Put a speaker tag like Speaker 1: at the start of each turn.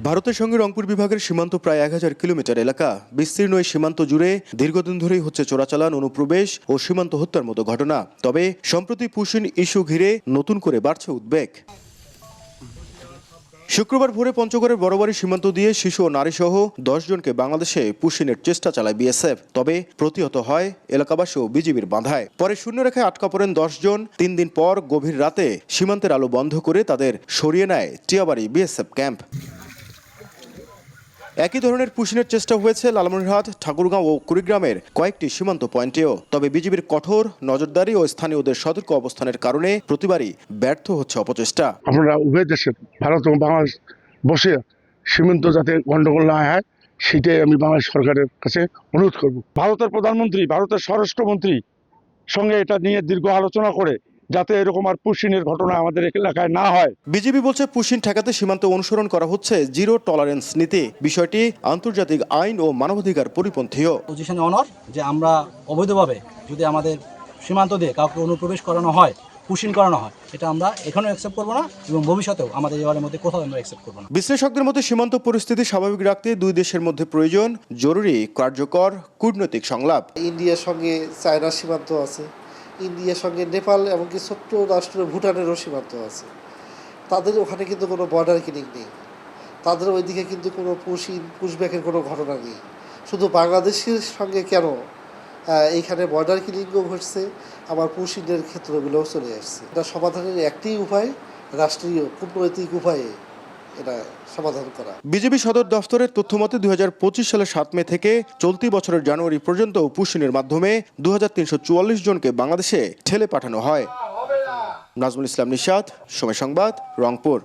Speaker 1: ভারতের সঙ্গে রংপুর বিভাগের সীমান্ত প্রায় 1000 কিলোমিটার এলাকা বিস্তীর্ণ এই সীমান্ত জুড়ে দীর্ঘদিন ধরেই হচ্ছে চোরাচালান, অনুপ্রবেশ ও সীমান্ত হত্যার মতো ঘটনা। তবে সম্প্রতি পুশিন ইস্যু ঘিরে নতুন করে বাড়ছে উদ্বেগ। শুক্রবার ভোরে পঞ্চগড়ের বড়বাড়ি সীমান্ত দিয়ে শিশু ও নারীসহ 10 জনকে বাংলাদেশে পুশিনের চেষ্টা চালায় বিএসএফ। তবে প্রতিহত হয় এলাকাবাসী ও বিজিবির বাধায়। পরে শূন্যরেখায় আটকা পড়েন 10 জন। 3 দিন পর গভীর রাতে সীমান্তের আলো বন্ধ করে তাদের সরিয়ে নেয় টিয়াবাড়ি বিএসএফ ক্যাম্প। একই ধরনের পুশিনের চেষ্টা হয়েছে লালমনিরহাট, ঠাকুরগাঁও ও কুড়িগ্রামের কয়েকটি সীমান্ত পয়েন্টেও। তবে বিজিবির কঠোর নজরদারি ও স্থানীয়দের সতর্ক অবস্থানের কারণে প্রতিবারই ব্যর্থ হচ্ছে অপচেষ্টা।
Speaker 2: আমরা উভয় দেশে ভারত এবং বাংলাদেশ বসে সীমান্ত যাতে গন্ডগোল না হয় সেটাই আমি বাংলাদেশ সরকারের কাছে অনুরোধ করব। ভারতের প্রধানমন্ত্রী, ভারতের স্বরাষ্ট্রমন্ত্রী সঙ্গে এটা নিয়ে দীর্ঘ আলোচনা করে যাতে এরকম আর পুশিনের ঘটনা আমাদের এলাকায় না হয়।
Speaker 1: বিজিবি বলছে পুশিন ঠেকাতে সীমান্তে অনুসরণ করা হচ্ছে জিরো টলারেন্স নীতি। বিষয়টি আন্তর্জাতিক আইন ও মানবাধিকার পরিপন্থীও।
Speaker 3: পজিশনে অনর যে আমরা অবৈধভাবে যদি আমাদের সীমান্ত দিয়ে কাউকে অনুপ্রবেশ করানো হয়, পুশিন করানো হয়, এটা আমরা এখনো অ্যাকসেপ্ট করবো না এবং ভবিষ্যতেও আমাদের এবারের মধ্যে কোথাও আমরা অ্যাকসেপ্ট করবো না।
Speaker 1: বিশ্লেষকদের মতে সীমান্ত পরিস্থিতি স্বাভাবিক রাখতে দুই দেশের মধ্যে প্রয়োজন জরুরি কার্যকর কূটনৈতিক সংলাপ।
Speaker 4: ইন্ডিয়ার সঙ্গে চায়নার সীমান্ত আছে, ইন্ডিয়ার সঙ্গে নেপাল এমনকি ছোট্ট রাষ্ট্র ভুটানেরও সীমান্ত আছে। তাদের ওখানে কিন্তু কোনো বর্ডার কিলিং নেই, তাদের ওইদিকে কিন্তু কোনো পুশব্যাকের কোনো ঘটনা নেই। শুধু বাংলাদেশের সঙ্গে কেন এইখানে বর্ডার কিলিংও ঘটছে, আবার পুশিনের ক্ষেত্রগুলোও চলে আসছে। এটা সমাধানের একটি উপায় রাষ্ট্রীয় কূটনৈতিক উপায়ে এটা সমাধান করা।
Speaker 1: বিজেপি সদর দফতরের তথ্যমতে 2025 সালের 7 মে থেকে চলতি বছরের জানুয়ারি পর্যন্ত পুশিনের মাধ্যমে 2344 জনকে বাংলাদেশে ঠেলে পাঠানো হয়। নাজমুল ইসলাম নিশাত, সময় সংবাদ, রংপুর।